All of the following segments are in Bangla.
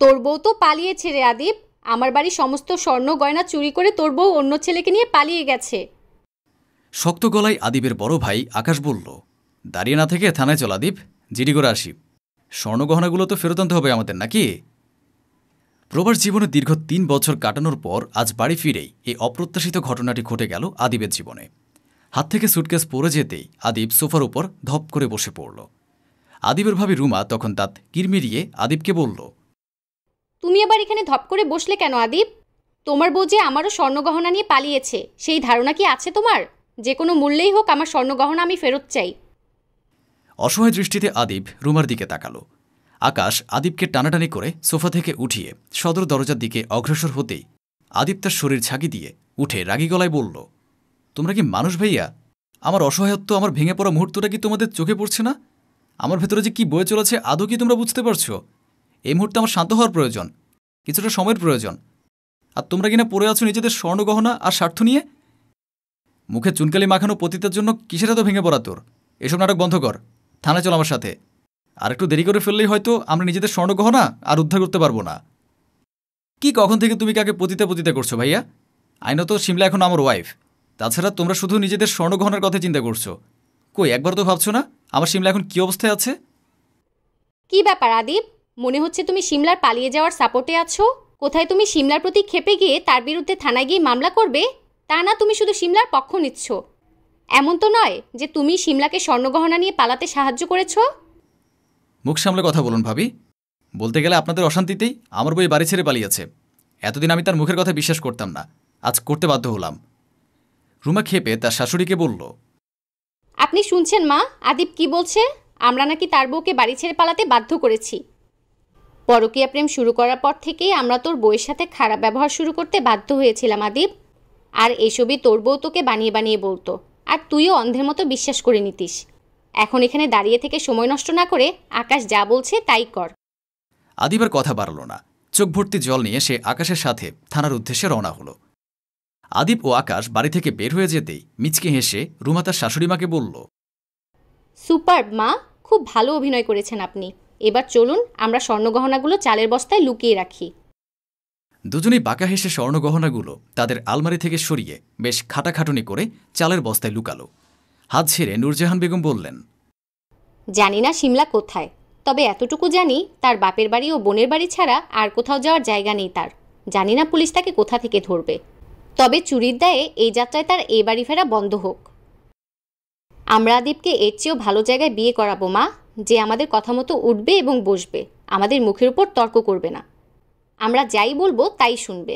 তোর বউ তো পালিয়েছে রে আদিব। আমার বাড়ির সমস্ত স্বর্ণ গয়না চুরি করে তোর বউ অন্য ছেলেকে নিয়ে পালিয়ে গেছে। শক্ত গলায় আদিবের বড় ভাই আকাশ বলল, দাঁড়িয়ে না থেকে থানায় চল আদিব, জিডি করে আসি। স্বর্ণগহনাগুলো তো ফেরত আনতে হবে আমাদের, নাকি? প্রবাস জীবনে দীর্ঘ ৩ বছর কাটানোর পর আজ বাড়ি ফিরেই এই অপ্রত্যাশিত ঘটনাটি ঘটে গেল আদিবের জীবনে। হাত থেকে সুটকেস পড়ে যেতেই আদিব সোফার উপর ধপ করে বসে পড়ল। আদিবের ভাবি রুমা তখন দাঁত কিরমিরিয়ে আদিবকে বলল, তুমি আবার এখানে ধপ করে বসলে কেন আদিব? তোমার বউ যে আমারও স্বর্ণগহনা নিয়ে পালিয়েছে, সেই ধারণা কি আছে তোমার? যে কোনো মূল্যেই হোক আমার স্বর্ণগহনা আমি ফেরত চাই। অসহায় দৃষ্টিতে আদিব রুমার দিকে তাকালো। আকাশ আদিবকে টানাটানি করে সোফা থেকে উঠিয়ে সদর দরজার দিকে অগ্রসর হতেই আদিব তার শরীর ঝাঁকি দিয়ে উঠে রাগী গলায় বলল, তোমরা কি মানুষ ভাইয়া? আমার অসহায়ত্ব, আমার ভেঙে পড়া মুহূর্তটা কি তোমাদের চোখে পড়ছে না? আমার ভেতরে যে কি বয়ে চলেছে আদৌ কি তোমরা বুঝতে পারছো? এই মুহূর্তে আমার শান্ত হওয়ার প্রয়োজন, কিছুটা সময়ের প্রয়োজন। আর তোমরা কিনা পড়ে আছো নিজেদের স্বর্ণগহনা আর স্বার্থ নিয়ে। মুখে চুনকালি মাখানো পতিতার জন্য কিসের এত ভেঙে পড়া তোর? এসব নাটক বন্ধ কর, থানায় চল আমার সাথে। আর একটু দেরি করে ফেললেই হয়তো আমরা নিজেদের স্বর্ণগহনা আর উদ্ধার করতে পারবো না। কি কখন থেকে তুমি কাকে পতিতা পতিতা করছো ভাইয়া? আইনত শিমলা এখন আমার ওয়াইফ। তাছাড়া তোমরা শুধু নিজেদের স্বর্ণগহনার কথা চিন্তা করছো। কই একবার তো ভাবছো না আমার শিমলা এখন কি অবস্থায় আছে? কি ব্যাপার আদিব? মনে হচ্ছে তুমি সিমলার পালিয়ে যাওয়ার সাপোর্টে আছো। কোথায় তুমি সিমলার প্রতি ক্ষেপে গিয়ে তার বিরুদ্ধে থানায় গিয়ে মামলা করবে? তা না, তুমি শুধু সিমলার পক্ষ নিচ্ছ। এমন তো নয় যে তুমি সিমলাকে স্বর্ণগহনা নিয়ে পালাতে সাহায্য করেছো। মুখ সামলে কথা বলুন ভাবি। বলতে গেলে আপনাদের অশান্তিতেই আমার বই বাড়ি ছেড়ে পালিয়েছে। এতদিন আমি তার মুখের কথা বিশ্বাস করতাম না, আজ করতে বাধ্য হলাম। রুমা ক্ষেপে তার শাশুড়িকে বলল, আপনি শুনছেন মা, আদিব কি বলছে? আমরা নাকি তার বউকে বাড়ি ছেড়ে পালাতে বাধ্য করেছি। পরকীয়া প্রেম শুরু করার পর থেকেই আমরা তোর বউয়ের সাথে খারাপ ব্যবহার শুরু করতে বাধ্য হয়েছিলাম আদিব। আর এসবই তোর বউ তোকে বানিয়ে বানিয়ে বলতো, আর তুইও অন্ধের মতো বিশ্বাস করে নিতিস। এখন এখানে দাঁড়িয়ে থেকে সময় নষ্ট না করে আকাশ যা বলছে তাই কর। আদিব আর কথা বাড়ল না। চোখ ভর্তি জল নিয়ে সে আকাশের সাথে থানার উদ্দেশ্যে রওনা হলো। আদিব ও আকাশ বাড়ি থেকে বের হয়ে যেতেই মিচকে হেসে রুমা তার শাশুড়িমাকে বলল, সুপারব মা, খুব ভালো অভিনয় করেছেন আপনি। এবার চলুন আমরা স্বর্ণগহনাগুলো চালের বস্তায় লুকিয়ে রাখি। দুজনেই বাঁকা হেসে স্বর্ণগহনাগুলো তাদের আলমারি থেকে সরিয়ে বেশ খাটাখাটুনি করে চালের বস্তায় লুকালো। হাত ছেড়ে নূরজাহান বেগম বললেন, জানি না সিমলা কোথায়, তবে এতটুকু জানি তার বাপের বাড়ি ও বোনের বাড়ি ছাড়া আর কোথাও যাওয়ার জায়গা নেই তার। জানি না পুলিশ তাকে কোথা থেকে ধরবে, তবে চুরির দায়ে এই যাত্রায় তার এ বাড়ি ফেরা বন্ধ হোক। আমরা আদিবকে এর চেয়েও ভালো জায়গায় বিয়ে করাবো মা, যে আমাদের কথা মতো উঠবে এবং বসবে, আমাদের মুখের উপর তর্ক করবে না। আমরা যাই বলবো তাই শুনবে।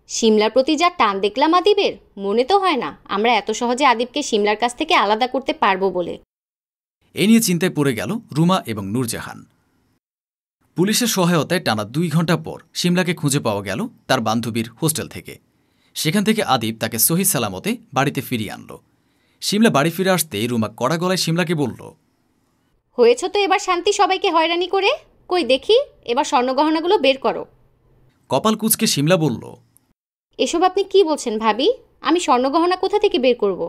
সিমলার প্রতি যা টান দেখলাম আদিবের, মনে তো হয় না আমরা এত সহজে আদিবকে সিমলার কাছ থেকে আলাদা করতে পারবো বলে। এ নিয়ে চিন্তায় পড়ে গেল রুমা এবং নূরজাহান। পুলিশের সহায়তায় টানা 2 ঘণ্টা পর সিমলাকে খুঁজে পাওয়া গেল তার বান্ধবীর হোস্টেল থেকে। সেখান থেকে আদিব তাকে সহি সালামতে বাড়িতে ফিরিয়ে আনল। সিমলা বাড়ি ফিরে আসতেই রুমা কড়া গলায় সিমলাকে বলল, হয়েছ তো এবার শান্তি সবাইকে হয়রানি করে। কই দেখি এবার স্বর্ণগহনাগুলো বের করো। কপাল কুঁচকে সিমলা বলল, এসব আপনি কি বলছেন ভাবি? আমি স্বর্ণগহনা কোথা থেকে বের করব?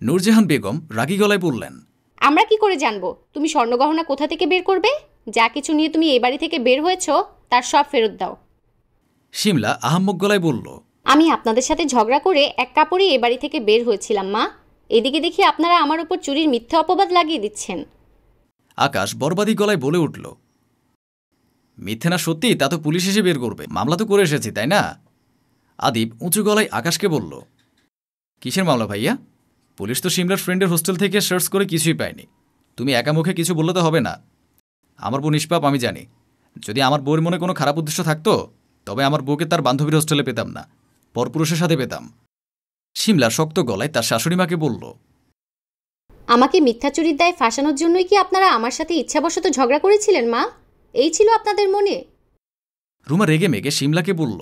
নূরজাহান বেগম রাগী গলায় বললেন, আমরা কি করে জানবো তুমি স্বর্ণগহনা কোথা থেকে বের করবে? যা কিছু নিয়ে তুমি এই বাড়ি থেকে বের হয়েছ তার সব ফেরত দাও। সিমলা আহাম্মক গলায় বলল, আমি আপনাদের সাথে ঝগড়া করে এক কাপড়ে এ বাড়ি থেকে বের হয়েছিলাম মা। এদিকে দেখি আপনারা আমার উপর চুরির মিথ্যা অপবাদ লাগিয়ে দিচ্ছেন। আকাশ বরবাদী গলায় বলে উঠল, মিথ্যে না সত্যি তা তো পুলিশ এসে বের করবে, মামলা তো করে এসেছি তাই না? আদিব উঁচু গলায় আকাশকে বলল, কিসের মামলা ভাইয়া? পুলিশ তো সিমলার ফ্রেন্ডের হোস্টেল থেকে সার্চ করে কিছুই পায়নি। তুমি একা মুখে কিছু বললে তো হবে না। আমার বউ নিষ্পাপ আমি জানি। যদি আমার বউয়ের মনে কোনো খারাপ উদ্দেশ্য থাকতো তবে আমার বউকে তার বান্ধবীর হোস্টেলে পেতাম না, পরপুরুষের সাথে পেতাম। সিমলা শক্ত গলায় তার শাশুড়িমাকে বলল, আমাকে মিথ্যা চুরির দায়ে ফাঁসানোর জন্যই কি আপনারা আমার সাথে ইচ্ছাবশত ঝগড়া করেছিলেন মা? এই ছিল আপনাদের মনে? রুমা রেগে মেগে সিমলাকে বলল,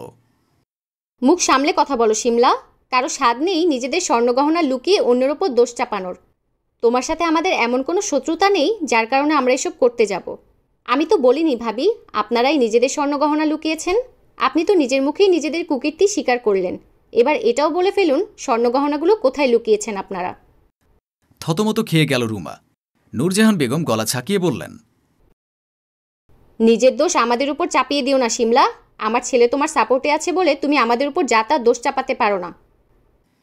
মুখ সামলে কথা বলো সিমলা। কারো স্বাদ নেই নিজেদের স্বর্ণগহনা লুকিয়ে অন্যের ওপর দোষ চাপানোর। তোমার সাথে আমাদের এমন কোনো শত্রুতা নেই যার কারণে আমরা এসব করতে যাব। আমি তো বলিনি ভাবি আপনারাই নিজেদের স্বর্ণগহনা লুকিয়েছেন। আপনি তো নিজের মুখেই নিজেদের কুকীর্তি স্বীকার করলেন। এবার এটাও বলে ফেলুন স্বর্ণগহনাগুলো কোথায় লুকিয়েছেন আপনারা। থতমত খেয়ে গেল রুমা। নূরজাহান বেগম গলা ছাকিয়ে বললেন, নিজের দোষ আমাদের উপর চাপিয়ে দিও না শিমলা। আমার ছেলে তোমার সাপোর্টে আছে বলে তুমি আমাদের উপর যা তা দোষ চাপাতে পারো না।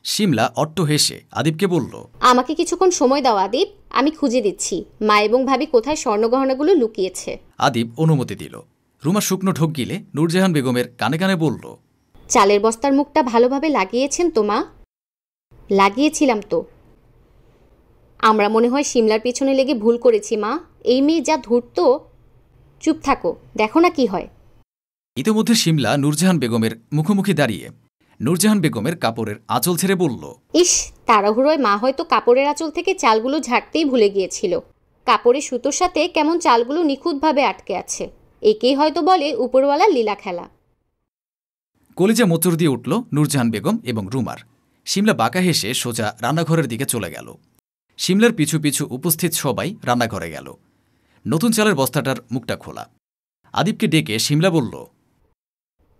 শিমলা অট্ট হেসে আদিবকে বলল, আমাকে কিছুক্ষণ সময় দাও আদিব, আমি খুঁজে দিচ্ছি মা এবং ভাবি কোথায় স্বর্ণগহনাগুলো লুকিয়েছে। আদিব অনুমতি দিল। রুমা শুকনো ঢোক গিলে নূরজাহান বেগমের কানে কানে বলল, চালের বস্তার মুখটা ভালোভাবে লাগিয়েছেন তো মা? লাগিয়েছিলাম তো। আমরা মনে হয় শিমলার পিছনে লেগে ভুল করেছি মা। এই মেয়ে যা ধূর্ত। চুপ থাকো, দেখো না কি হয়। ইতিমধ্যে শিমলা নূরজাহান বেগমের মুখোমুখি দাঁড়িয়ে নূরজাহান বেগমের কাপড়ের আঁচল ছেড়ে বলল, ইস, তাড়াহুড়োয় মা হয়তো কাপড়ের আঁচল থেকে চালগুলো ঝাড়তেই ভুলে গিয়েছিল। কাপড়ের সুতোর সাথে কেমন চালগুলো নিখুঁতভাবে আটকে আছে। একেই হয়তো বলে উপরওয়ালার লীলা খেলা। কলিজা মোচড় দিয়ে উঠল নূরজাহান বেগম এবং রুমার। শিমলা বাঁকা হেসে সোজা রান্নাঘরের দিকে চলে গেল। শিমলার পিছু পিছু উপস্থিত সবাই রান্নাঘরে গেল। নতুন চালের বস্তাটার মুখটা খোলা। আদিবকে ডেকে শিমলা বলল,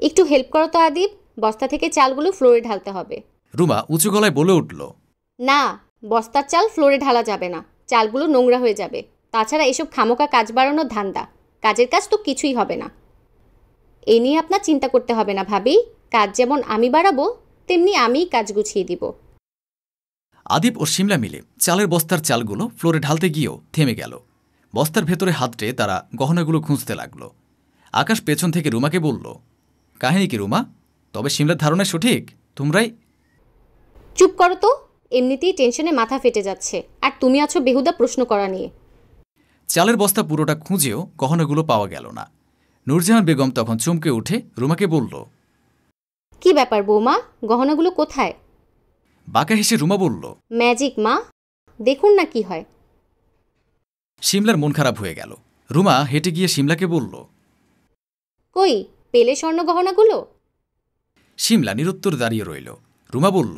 একটু হেল্প করো তো আদিব, বস্তা থেকে চালগুলো ফ্লোরে ঢালতে হবে। রুমা উঁচু গলায় বলে উঠল, না, বস্তার চাল ফ্লোরে ঢালা যাবে না, চালগুলো নোংরা হয়ে যাবে। তাছাড়া এসব খামোকা কাজ বাড়ানোর ধান্দা, কাজের কাজ তো কিছুই হবে না। এ নিয়ে আপনার চিন্তা করতে হবে না ভাবি, কাজ যেমন আমি বাড়াবো তেমনি আমিই কাজ গুছিয়ে দিব। আদিব ও শিমলা মিলে চালের বস্তার চালগুলো ফ্লোরে ঢালতে গিয়েও থেমে গেল। বস্তার ভেতরে হাতড়ে তারা গহনাগুলো খুঁজতে লাগল। আকাশ পেছন থেকে রুমাকে বলল, কাহিনী কি রুমা? তবে শিমলার ধারণা সঠিক? তোমরাই? চুপ করো তো, এমনিতেই টেনশনে মাথা ফেটে যাচ্ছে, আর তুমি আছো বেহুদা প্রশ্ন করা নিয়ে। চালের বস্তা পুরোটা খুঁজেও গহনাগুলো পাওয়া গেল না। নূরজাহান বেগম তখন চমকে উঠে রুমাকে বলল, কি ব্যাপার বৌমা, গহনাগুলো কোথায়? বাঁকা হেসে রুমা বলল, ম্যাজিক মা, দেখুন না কি হয়। শিমলার মন খারাপ হয়ে গেল। রুমা হেঁটে গিয়ে শিমলাকে বলল, কই পেলে স্বর্ণ গহনাগুলো? শিমলা নিরুত্তর দাঁড়িয়ে রইল। রুমা বলল,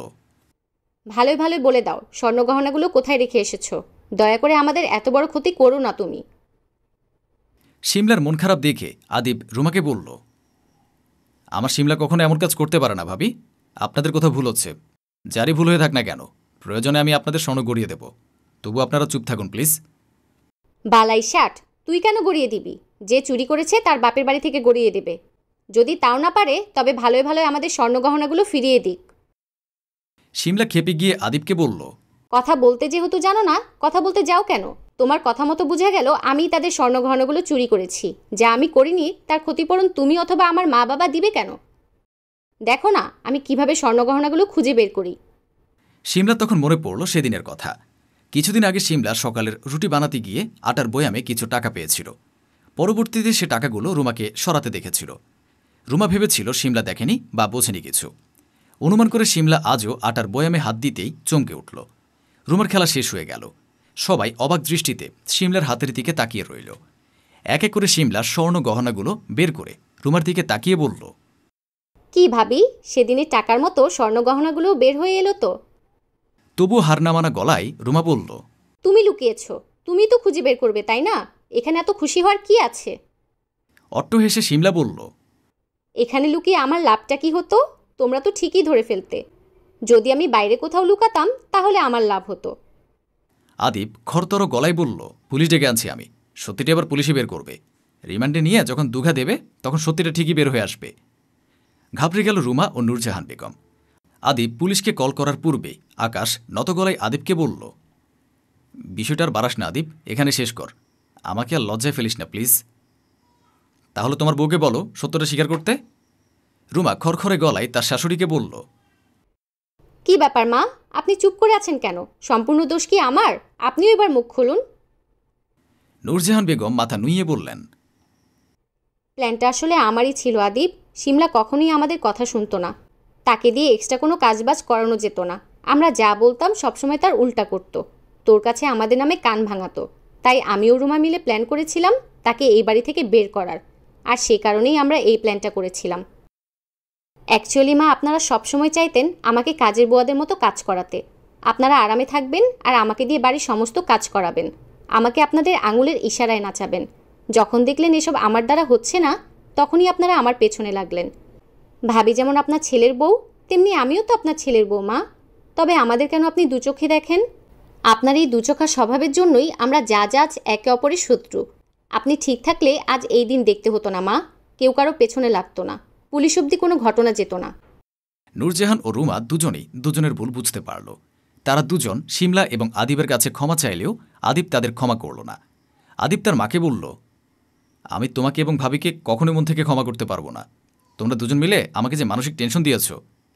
ভালোই ভালোই বলে দাও স্বর্ণ গহনাগুলো কোথায় রেখে এসেছো। দয়া করে আমাদের এত বড় ক্ষতি করো না তুমি। শিমলার মন খারাপ দেখে আদিব রুমাকে বলল, আমার শিমলা কখনো এমন কাজ করতে পারে না ভাবি। আপনাদের কোথাও ভুল হচ্ছে। যারই ভুল হয়ে থাক না কেন, প্রয়োজনে আমি আপনাদের স্বর্ণ গড়িয়ে দেব। তবু আপনারা চুপ থাকুন প্লিজ। বালাই ষাট, তুই কেন গড়িয়ে দিবি? যে চুরি করেছে তার বাপের বাড়ি থেকে গড়িয়ে দেবে। যদি তাও না পারে তবে ভালোই ভালোই আমাদের স্বর্ণ গহনাগুলো ফিরিয়ে দিক। শিমলা খেপে গিয়ে আদিবকে বলল, কথা বলতে যেহেতু জানো না, কথা বলতে যাও কেন? তোমার কথা মতো বোঝা গেল আমি তাদের স্বর্ণ গহনাগুলো চুরি করেছি। যা আমি করিনি তার ক্ষতিপূরণ তুমি অথবা আমার মা বাবা দিবে কেন? দেখো না আমি কিভাবে স্বর্ণ গহনাগুলো খুঁজে বের করি। শিমলা তখন মনে পড়ল সেদিনের কথা। কিছুদিন আগে শিমলা সকালের রুটি বানাতে গিয়ে আটার বয়ামে কিছু টাকা পেয়েছিল। পরবর্তীতে সে টাকাগুলো রুমাকে সরাতে দেখেছিল। রুমা ভেবেছিল শিমলা দেখেনি বা বোঝেনি কিছু। অনুমান করে শিমলা আজও আটার বয়ামে হাত দিতেই চমকে উঠল। রুমার খেলা শেষ হয়ে গেল। সবাই অবাক দৃষ্টিতে শিমলার হাতের দিকে তাকিয়ে রইল। এক এক করে শিমলা স্বর্ণ গহনাগুলো বের করে রুমার দিকে তাকিয়ে বলল, কি ভাবি, সেদিনের টাকার মতো স্বর্ণ গহনাগুলো বের হয়ে এলো তো? তবু হার না মানা গলায় রুমা বলল, তুমি লুকিয়েছ, তুমি তো খুঁজে বের করবে তাই না? এখানে এত খুশি হওয়ার কি আছে? অট্ট হেসে শিমলা বলল, এখানে লুকিয়ে আমার লাভটা কি হতো? তোমরা তো ঠিকই ধরে ফেলতে। যদি আমি বাইরে কোথাও লুকাতাম তাহলে আমার লাভ হতো। আদিব খরতর গলায় বলল, পুলিশ ডেকে আনছি আমি। সত্যিটা আবার পুলিশে বের করবে। রিমান্ডে নিয়ে যখন দুঘা দেবে তখন সত্যিটা ঠিকই বের হয়ে আসবে। ঘাবড়ে গেল রুমা ও নূরজাহান বেগম। আদিব পুলিশকে কল করার পূর্বে আকাশ নত গলায় আদিবকে বলল, বিষয়টার বাড়াস না আদিব, এখানে শেষ কর। আমাকে আর লজ্জায় ফেলিস না প্লিজ। তাহলে তোমার বউকে বলো সত্যটা স্বীকার করতে। রুমা খরখরে গলায় তার শাশুড়িকে বলল, কি ব্যাপার মা, আপনি চুপ করে আছেন কেন? সম্পূর্ণ দোষ কি আমার? আপনিও এবার মুখ খুলুন। নূরজাহান বেগম মাথা নুইয়ে বললেন, প্ল্যানটা আসলে আমারই ছিল আদিব। শিমলা কখনোই আমাদের কথা শুনতো না। তাকে দিয়ে এক্সট্রা কোনো কাজবাজ করানো যেত না। আমরা যা বলতাম সবসময় তার উল্টা করতো। তোর কাছে আমাদের নামে কান ভাঙাতো। তাই আমিও রুমা মিলে প্ল্যান করেছিলাম তাকে এই বাড়ি থেকে বের করার। আর সে কারণেই আমরা এই প্ল্যানটা করেছিলাম। অ্যাকচুয়ালি মা, আপনারা সবসময় চাইতেন আমাকে কাজের বুয়াদের মতো কাজ করাতে। আপনারা আরামে থাকবেন আর আমাকে দিয়ে বাড়ির সমস্ত কাজ করাবেন। আমাকে আপনাদের আঙুলের ইশারায় নাচাবেন। যখন দেখলেন এসব আমার দ্বারা হচ্ছে না, তখনই আপনারা আমার পেছনে লাগলেন। ভাবি যেমন আপনার ছেলের বউ, তেমনি আমিও তো আপনার ছেলের বউ মা। তবে আমাদের কেন আপনি দু চোখে দেখেন? আপনার এই দুচোখা স্বভাবের জন্যই আমরা যা যা একে অপরের শত্রু। আপনি ঠিক থাকলে আজ এই দিন দেখতে হতো না মা, কেউ কারো পেছনে লাগতো না, পুলিশ অবধি কোনো ঘটনা যেত না। নূরজাহান ও রুমা দুজনেই দুজনের ভুল বুঝতে পারল। তারা দুজন শিমলা এবং আদিবের কাছে ক্ষমা চাইলেও আদিব তাদের ক্ষমা করল না। আদিব তার মাকে বলল, আমি তোমাকে এবং ভাবিকে কখনোই মন থেকে ক্ষমা করতে পারবো না। তোমরা দুজন মিলে আমাকে যে মানসিক টেনশন দিয়েছ,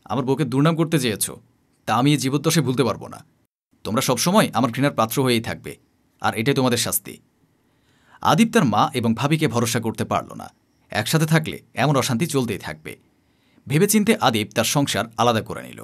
আমার বউকে দুর্নাম করতে চেয়েছ, তা আমি এই জীবদ্দশায় ভুলতে পারবো না। তোমরা সবসময় আমার ঘৃণার পাত্র হয়েই থাকবে, আর এটাই তোমাদের শাস্তি। আদিব তার মা এবং ভাবিকে ভরসা করতে পারল না। একসাথে থাকলে এমন অশান্তি চলতেই থাকবে। ভেবেচিন্তে আদিব তার সংসার আলাদা করে নিল।